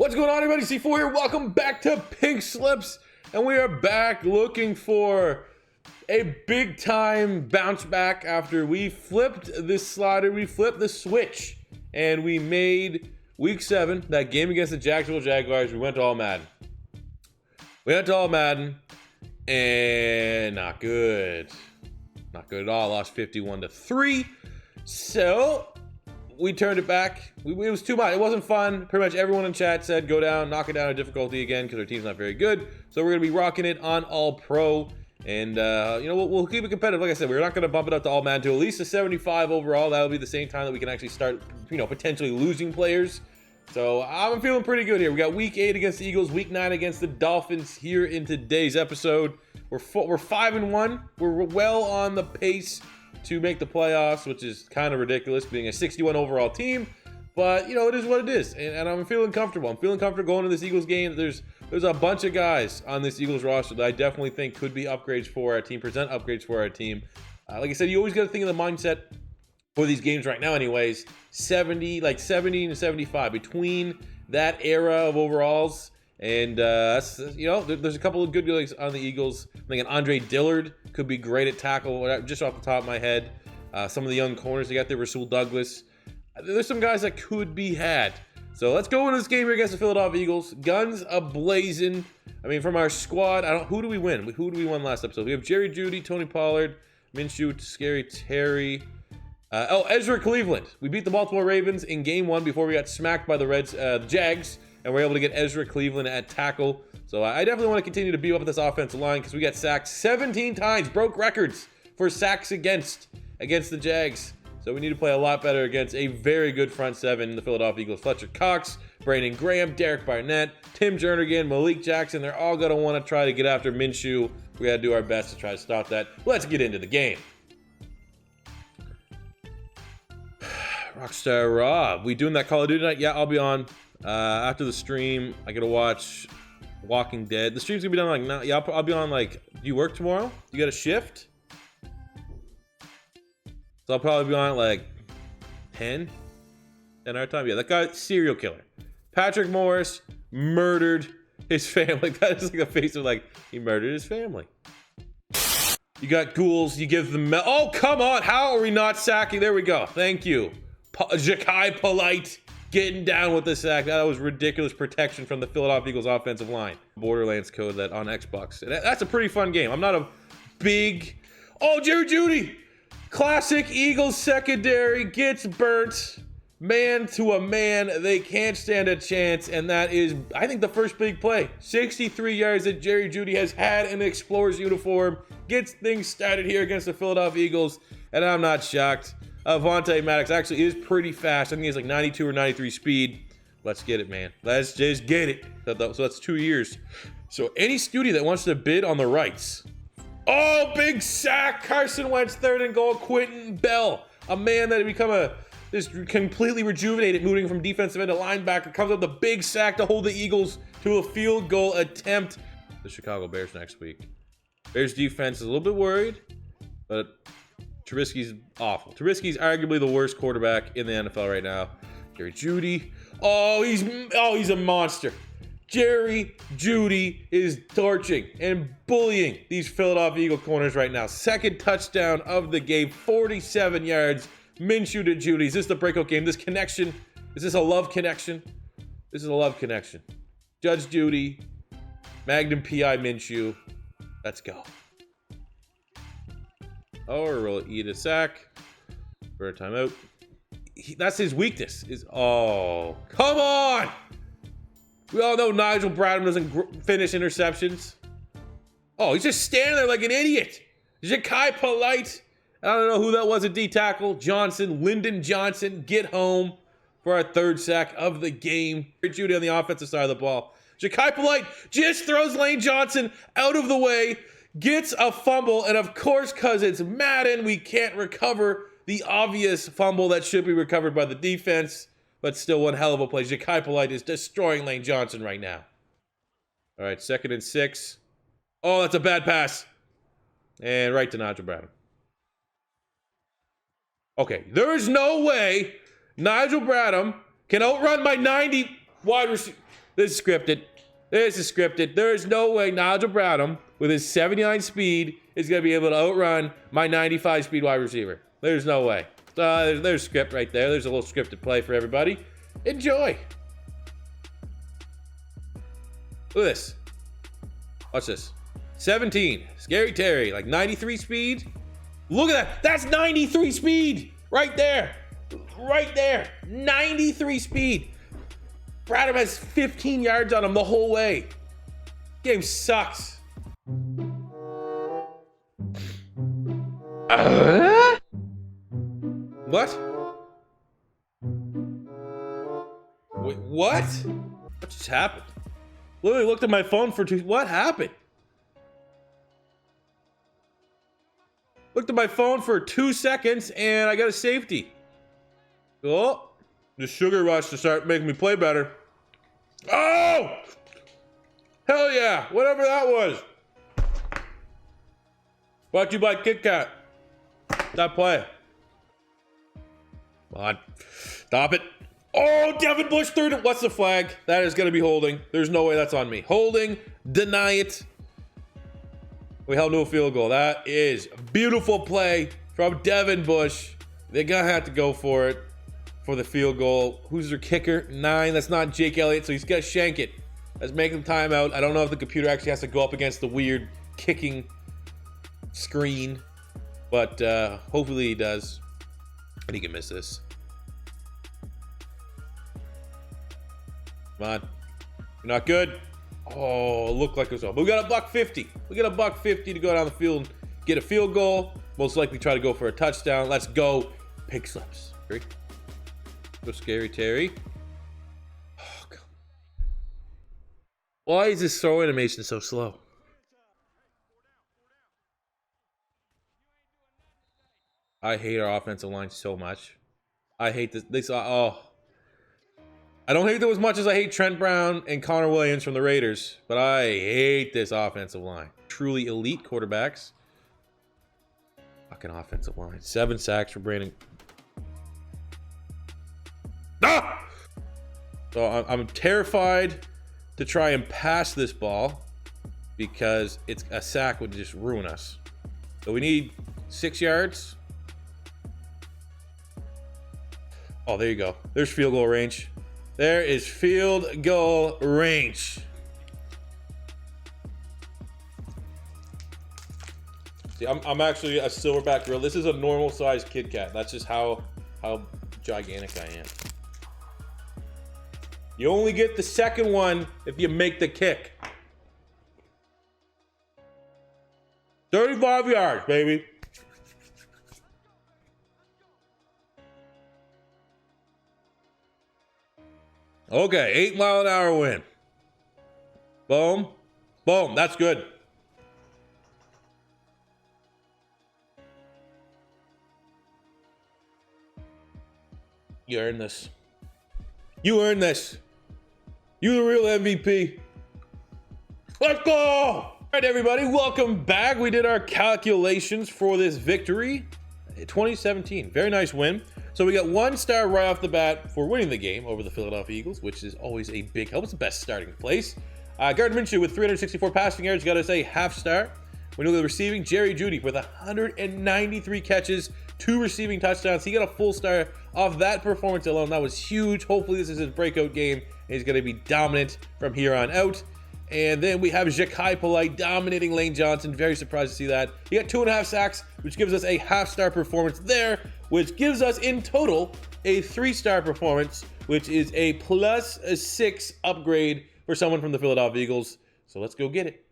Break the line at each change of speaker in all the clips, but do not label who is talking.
What's going on, everybody? C4 here. Welcome back to Pink Slips. And we are back looking for a big time bounce back after we flipped this slider. We flipped the switch and we made week 7, that game against the Jacksonville Jaguars. We went to all Madden. And not good. Not good at all. Lost 51-3. So we turned it back. It was too much. It wasn't fun. Pretty much everyone in chat said go down, knock it down to difficulty again because our team's not very good. So we're going to be rocking it on all pro. And, we'll keep it competitive. Like I said, we're not going to bump it up to all man to at least a 75 overall. That'll be the same time that we can actually start, potentially losing players. So I'm feeling pretty good here. We got week 8 against the Eagles, week 9 against the Dolphins here in today's episode. We're 5-1. We're well on the pace to make the playoffs, which is kind of ridiculous being a 61 overall team, but it is what it is, and I'm feeling comfortable. I'm feeling comfortable going to this Eagles game. There's a bunch of guys on this Eagles roster that I definitely think could be upgrades for our team, present upgrades for our team. Like I said, you always got to think of the mindset for these games right now anyways. 70 to 75 between that era of overalls. And there's a couple of good guys on the Eagles. I think an Andre Dillard could be great at tackle, just off the top of my head. Some of the young corners they got there, Rasul Douglas. There's some guys that could be had. So let's go into this game here against the Philadelphia Eagles. Guns a-blazing. I mean, from our squad, who do we win? Who do we win last episode? We have Jerry Jeudy, Tony Pollard, Minshew, Scary Terry. Ezra Cleveland. We beat the Baltimore Ravens in game 1 before we got smacked by the Jags. And we're able to get Ezra Cleveland at tackle. So I definitely want to continue to beat up this offensive line because we got sacked 17 times. Broke records for sacks against the Jags. So we need to play a lot better against a very good front seven, the Philadelphia Eagles. Fletcher Cox, Brandon Graham, Derek Barnett, Tim Jernigan, Malik Jackson. They're all going to want to try to get after Minshew. We got to do our best to try to stop that. Let's get into the game. Rockstar Rob. We doing that Call of Duty tonight? Yeah, I'll be on. After the stream, I gotta watch Walking Dead. The stream's gonna be done like now. Yeah, I'll be on do you work tomorrow? You got a shift? So I'll probably be on at 10 our time. Yeah, that guy, serial killer. Patrick Morris murdered his family. That is the face of he murdered his family. You got ghouls, you give them oh, come on, how are we not sacking? There we go, thank you. Ja'Kai Polite getting down with the sack. That was ridiculous protection from the Philadelphia Eagles offensive line. Borderlands code that on Xbox. That's a pretty fun game. I'm not a big... Oh, Jerry Jeudy! Classic Eagles secondary gets burnt. Man to a man. They can't stand a chance. And that is, I think, the first big play. 63 yards that Jerry Jeudy has had in the Explorers uniform. Gets things started here against the Philadelphia Eagles. And I'm not shocked. Avonte Maddox actually is pretty fast. I think he's 92 or 93 speed. Let's get it, man. Let's just get it. So that's 2 years. So any studio that wants to bid on the rights. Oh, big sack. Carson Wentz, 3rd and goal. Quentin Bell, a man that had become this completely rejuvenated, moving from defensive end to linebacker, comes up with a big sack to hold the Eagles to a field goal attempt. The Chicago Bears next week. Bears defense is a little bit worried, but Trubisky's awful. Trubisky's arguably the worst quarterback in the NFL right now. Jerry Jeudy. Oh, he's a monster. Jerry Jeudy is torching and bullying these Philadelphia Eagle corners right now. 2nd touchdown of the game, 47 yards. Minshew to Jeudy. Is this the breakout game? This connection, is this a love connection? This is a love connection. Judge Jeudy, Magnum PI Minshew. Let's go. Or we'll eat a sack for a timeout. That's his weakness. Oh, come on! We all know Nigel Bradham doesn't finish interceptions. Oh, he's just standing there like an idiot. Ja'Kai Polite. I don't know who that was at D tackle. Lyndon Johnson, get home for our 3rd sack of the game. Jeudy on the offensive side of the ball. Ja'Kai Polite just throws Lane Johnson out of the way. Gets a fumble, and of course, because it's Madden, we can't recover the obvious fumble that should be recovered by the defense, but still one hell of a play. Ja'Kai Polite is destroying Lane Johnson right now. All right, 2nd and 6. Oh, that's a bad pass. And right to Nigel Bradham. Okay, there is no way Nigel Bradham can outrun my 90 wide receiver. This is scripted. This is scripted. There is no way Nigel Bradham, with his 79 speed, is going to be able to outrun my 95 speed wide receiver. There's no way. There's script right there. There's a little scripted play for everybody. Enjoy. Look at this. Watch this. 17. Scary Terry, like 93 speed. Look at that. That's 93 speed. Right there. Right there. 93 speed. Bradham has 15 yards on him the whole way. Game sucks. What? Wait, what? What just happened? Literally looked at my phone for what happened? Looked at my phone for 2 seconds and I got a safety. Oh, the sugar rush to start making me play better. Oh! Hell yeah, whatever that was. Brought to you by Kit Kat. That play. Come on. Stop it. Oh, Devin Bush third. What's the flag? That is going to be holding. There's no way that's on me. Holding. Deny it. We held no field goal. That is a beautiful play from Devin Bush. They're going to have to go for it for the field goal. Who's their kicker? 9. That's not Jake Elliott, so he's got to shank it. Let's make them timeout. I don't know if the computer actually has to go up against the weird kicking screen, but hopefully he does. And he can miss this. Come on. You're not good. Oh, looked like it was up. But we got a $150. We got a $150 to go down the field and get a field goal. Most likely try to go for a touchdown. Let's go. Pig slips. Ready? Go Scary Terry. Oh, God. Why is this throw animation so slow? I hate our offensive line so much. I hate this. Oh. I don't hate them as much as I hate Trent Brown and Connor Williams from the Raiders, but I hate this offensive line. Truly elite quarterbacks. Fucking offensive line. 7 sacks for Brandon. Ah! So I'm terrified to try and pass this ball because it's a sack would just ruin us. So we need 6 yards. Oh, there you go. There's field goal range. There is field goal range. See, I'm actually a silverback gorilla. This is a normal sized Kit Kat. That's just how gigantic I am. You only get the second one if you make the kick. 35 yards, baby. Okay, 8-mile-an-hour wind. Boom. Boom. That's good. You earned this. You earned this. You the real MVP. Let's go! All right, everybody, welcome back. We did our calculations for this victory. 2017. Very nice win. So we got 1 star right off the bat for winning the game over the Philadelphia Eagles, which is always a big help. It's the best starting place. Gardner Minshew with 364 passing yards got us a half star. We know the receiving, Jerry Jeudy with 193 catches, 2 receiving touchdowns. He got a full star off that performance alone. That was huge. Hopefully this is his breakout game and he's going to be dominant from here on out. And then we have Ja'Kai Polite dominating Lane Johnson. Very surprised to see that. He got 2.5 sacks, which gives us a half-star performance there, which gives us in total a 3-star performance, which is a +6 upgrade for someone from the Philadelphia Eagles. So let's go get it.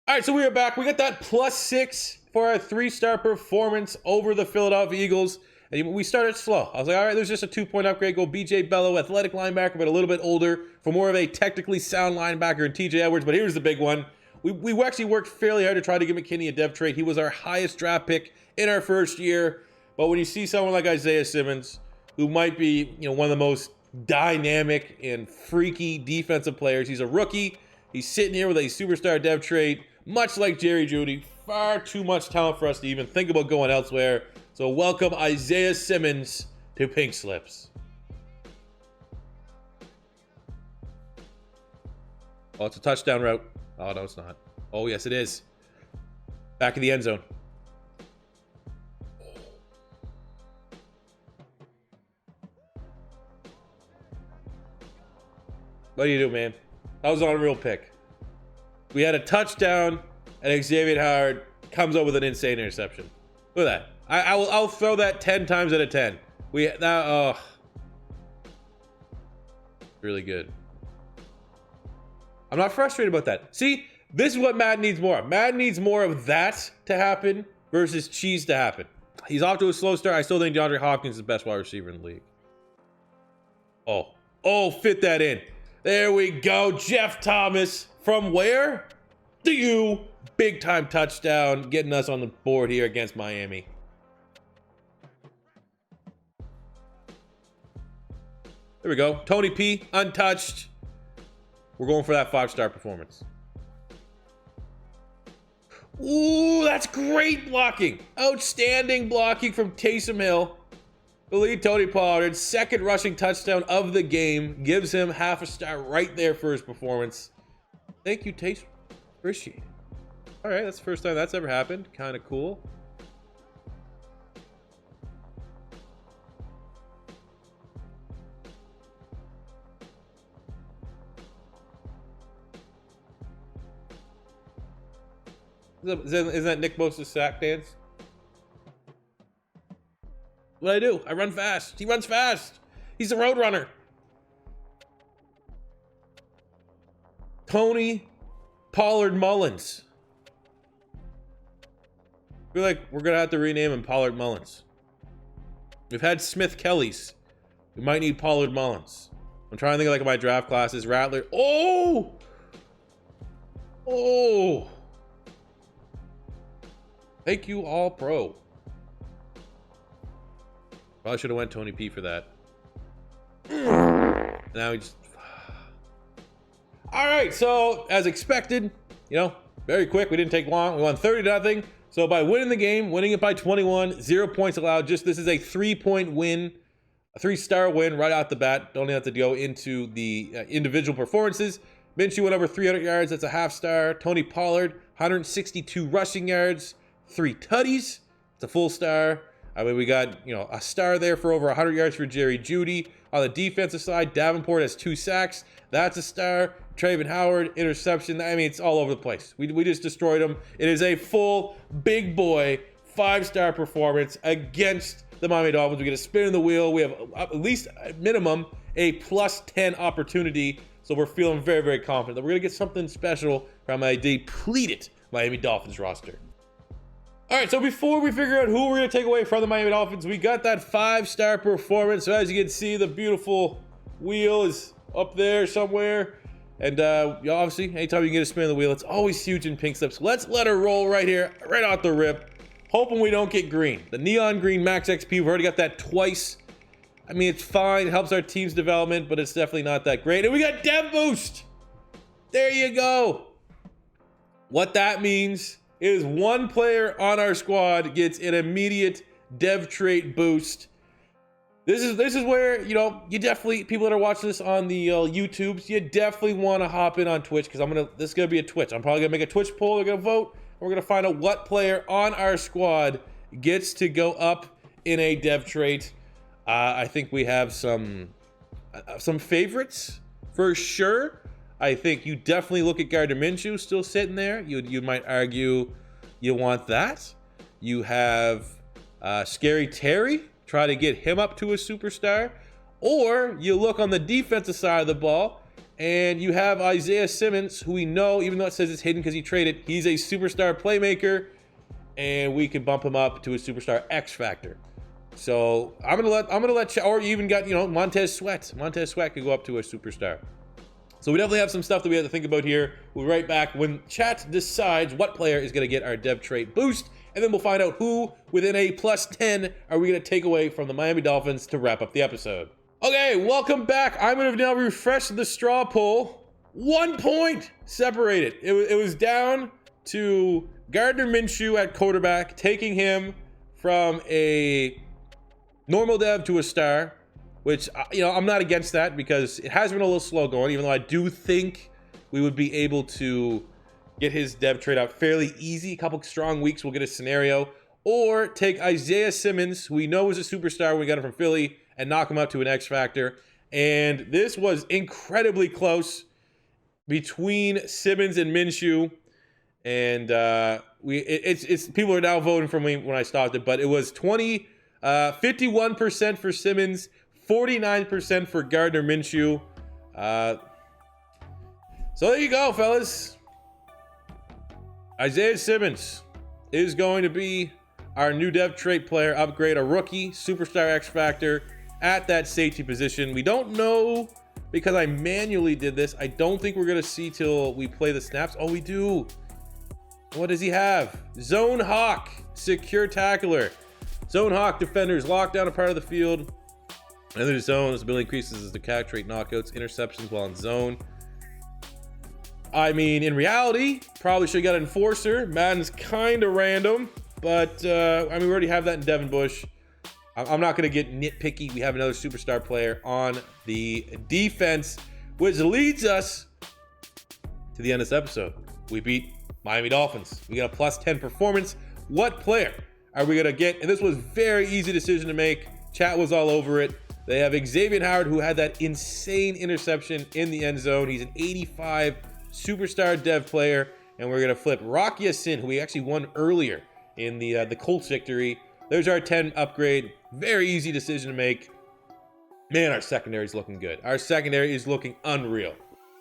All right, so we are back. We got that +6 for our 3-star performance over the Philadelphia Eagles. And we started slow. I was like, all right, there's just a 2-point upgrade. Go BJ Bello, athletic linebacker, but a little bit older for more of a technically sound linebacker in TJ Edwards. But here's the big one. We actually worked fairly hard to try to give McKinney a dev trade. He was our highest draft pick in our first year. But when you see someone like Isaiah Simmons, who might be, one of the most dynamic and freaky defensive players, he's a rookie. He's sitting here with a superstar dev trade, much like Jerry Jeudy. Far too much talent for us to even think about going elsewhere. So welcome Isaiah Simmons to Pink Slips. Oh, it's a touchdown route. Oh, no, it's not. Oh, yes, it is. Back in the end zone. What do you do, man? That was an unreal pick. We had a touchdown, and Xavier Howard comes up with an insane interception. Look at that. I'll throw that 10 times out of 10. Really good. I'm not frustrated about that. See, this is what Madden needs more. Madden needs more of that to happen versus cheese to happen. He's off to a slow start. I still think DeAndre Hopkins is the best wide receiver in the league. Oh, fit that in. There we go. Jeff Thomas from where? To you. Big time touchdown, getting us on the board here against Miami. There we go. Tony P, untouched. We're going for that 5-star performance. Ooh, that's great blocking. Outstanding blocking from Taysom Hill. The lead Tony Pollard, second rushing touchdown of the game. Gives him half a star right there for his performance. Thank you, Taysom. Appreciate it. All right, that's the first time that's ever happened. Kind of cool. Is that Nick Bosa's sack dance? What do? I run fast. He runs fast. He's a road runner. Tony Pollard Mullins. I feel like we're going to have to rename him Pollard Mullins. We've had Smith Kellys. We might need Pollard Mullins. I'm trying to think of like my draft classes. Rattler. Oh! Thank you, all pro. Probably should have went Tony P for that. Now we just... All right, so as expected, very quick. We didn't take long. We won 30-0. So by winning the game, winning it by 21, 0 points allowed. This is a 3-point win, a 3-star win right out the bat. Don't have to go into the individual performances. Minshew went over 300 yards. That's a half star. Tony Pollard, 162 rushing yards, 3 tutties. It's a full star. I mean, we got, a star there for over 100 yards for Jerry Jeudy. On the defensive side, Davenport has 2 sacks. That's a star. Traven Howard, interception. I mean, it's all over the place. We just destroyed him. It is a full big boy 5-star performance against the Miami Dolphins. We get a spin in the wheel. We have at least at minimum a +10 opportunity. So we're feeling very, very confident that we're going to get something special from a depleted Miami Dolphins roster. All right, so before we figure out who we're going to take away from the Miami Dolphins, we got that 5-star performance. So as you can see, the beautiful wheel is up there somewhere. And obviously, anytime you can get a spin of the wheel, it's always huge in pink slips. Let's let her roll right here, right out the rip. Hoping we don't get green. The neon green max XP, we've already got that twice. I mean, it's fine. It helps our team's development, but it's definitely not that great. And we got Dev Boost. There you go. What that means is one player on our squad gets an immediate dev trait boost. This is where, you definitely, people that are watching this on the YouTubes, you definitely want to hop in on Twitch, because this is going to be a Twitch. I'm probably going to make a Twitch poll. We're going to vote. We're going to find out what player on our squad gets to go up in a dev trait. I think we have some favorites for sure. I think you definitely look at Gardner Minshew still sitting there. You might argue you want that. You have Scary Terry. Try to get him up to a superstar. Or you look on the defensive side of the ball and you have Isaiah Simmons, who we know, even though it says it's hidden because he traded, he's a superstar playmaker, and we can bump him up to a superstar X factor. So I'm gonna let or you even got Montez Sweat. Montez Sweat could go up to a superstar. So we definitely have some stuff that we have to think about here. We'll be right back when chat decides what player is going to get our dev trait boost, and then we'll find out who within a +10 are we going to take away from the Miami Dolphins to wrap up the episode. Okay, welcome back. I'm going to now refresh the straw poll. 1 point separated. It was down to Gardner Minshew at quarterback, taking him from a normal dev to a star. Which, I'm not against that because it has been a little slow going, even though I do think we would be able to get his dev trade out fairly easy. A couple strong weeks, we'll get a scenario. Or take Isaiah Simmons, who we know is a superstar when we got him from Philly, and knock him up to an X factor. And this was incredibly close between Simmons and Minshew. And people are now voting for me when I stopped it, but it was 51% for Simmons, 49% for Gardner Minshew. So there you go, fellas. Isaiah Simmons is going to be our new dev trait player upgrade, a rookie, superstar X factor at that safety position. We don't know because I manually did this. I don't think we're going to see till we play the snaps. Oh, we do. What does he have? Zone Hawk, secure tackler. Zone Hawk defenders lock down a part of the field. Another zone, this ability increases as the catch rate, knockouts, interceptions while in zone. I mean, in reality, probably should have got an enforcer. Madden's kind of random, but I mean, we already have that in Devin Bush. I'm not going to get nitpicky. We have another superstar player on the defense, which leads us to the end of this episode. We beat Miami Dolphins. We got a +10 performance. What player are we going to get? And this was a very easy decision to make. Chat was all over it. They have Xavier Howard, who had that insane interception in the end zone. He's an 85 superstar dev player. And we're going to flip Rocky Sin, who we actually won earlier in the Colts victory. There's our 10 upgrade. Very easy decision to make. Man, our secondary is looking good. Our secondary is looking unreal.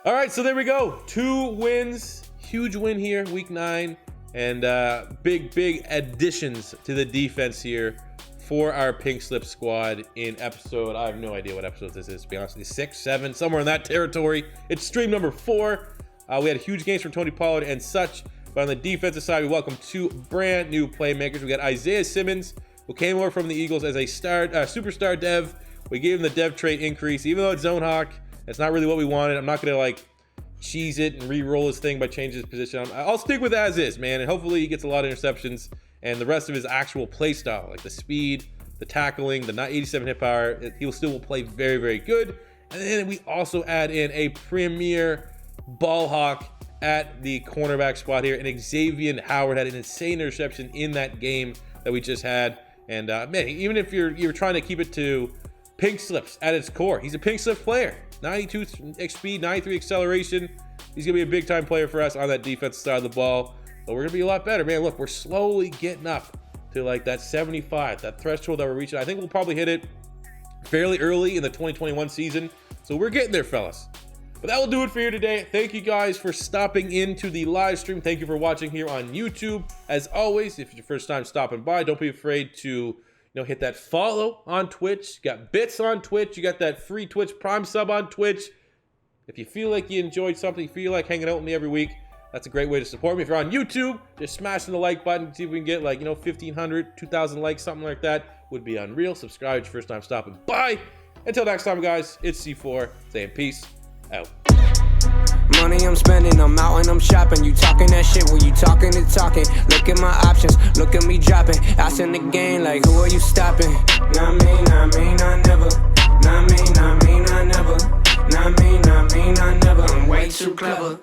All right, so there we go. 2 wins. Huge win here, week 9. And big additions to the defense here for our Pink Slip squad in episode, I have no idea what episode this is, to be honest with you, 6, 7, somewhere in that territory. It's stream number 4. We had huge games from Tony Pollard and such. But on the defensive side, we welcome 2 brand new playmakers. We got Isaiah Simmons, who came over from the Eagles as a superstar dev. We gave him the dev trait increase, even though it's Zone Hawk. That's not really what we wanted. I'm not going to cheese it and re-roll his thing by changing his position. I'll stick with as is, man. And hopefully he gets a lot of interceptions and the rest of his actual play style, like the speed, the tackling, the 87 hit power, he still will play very, very good. And then we also add in a premier ball hawk at the cornerback spot here. And Xavier Howard had an insane interception in that game that we just had. And man, even if you're trying to keep it to pink slips at its core, he's a pink slip player. 92 speed, 93 acceleration. He's gonna be a big time player for us on that defensive side of the ball. But we're gonna be a lot better, man. Look, we're slowly getting up to that 75, that threshold that we're reaching. I think we'll probably hit it fairly early in the 2021 season. So we're getting there, fellas. But that will do it for you today. Thank you guys for stopping into the live stream. Thank you for watching here on YouTube. As always, if it's your first time stopping by, don't be afraid to hit that follow on Twitch. You got bits on Twitch. You got that free Twitch Prime sub on Twitch. If you feel like you enjoyed something, you feel like hanging out with me every week, that's a great way to support me. If you're on YouTube, just smashing the like button. See if we can get 1,500, 2,000 likes, something like that. Would be unreal. Subscribe, it's your first time stopping by. Until next time, guys, it's C4 saying peace out.
Money I'm spending, I'm out and I'm shopping. You talking that shit when you talking and talking. Look at my options, look at me dropping. Ass in the game like who are you stopping? Not me, not me, not never. Not me, not me, not never. Not me, not me, not never. I'm way too clever.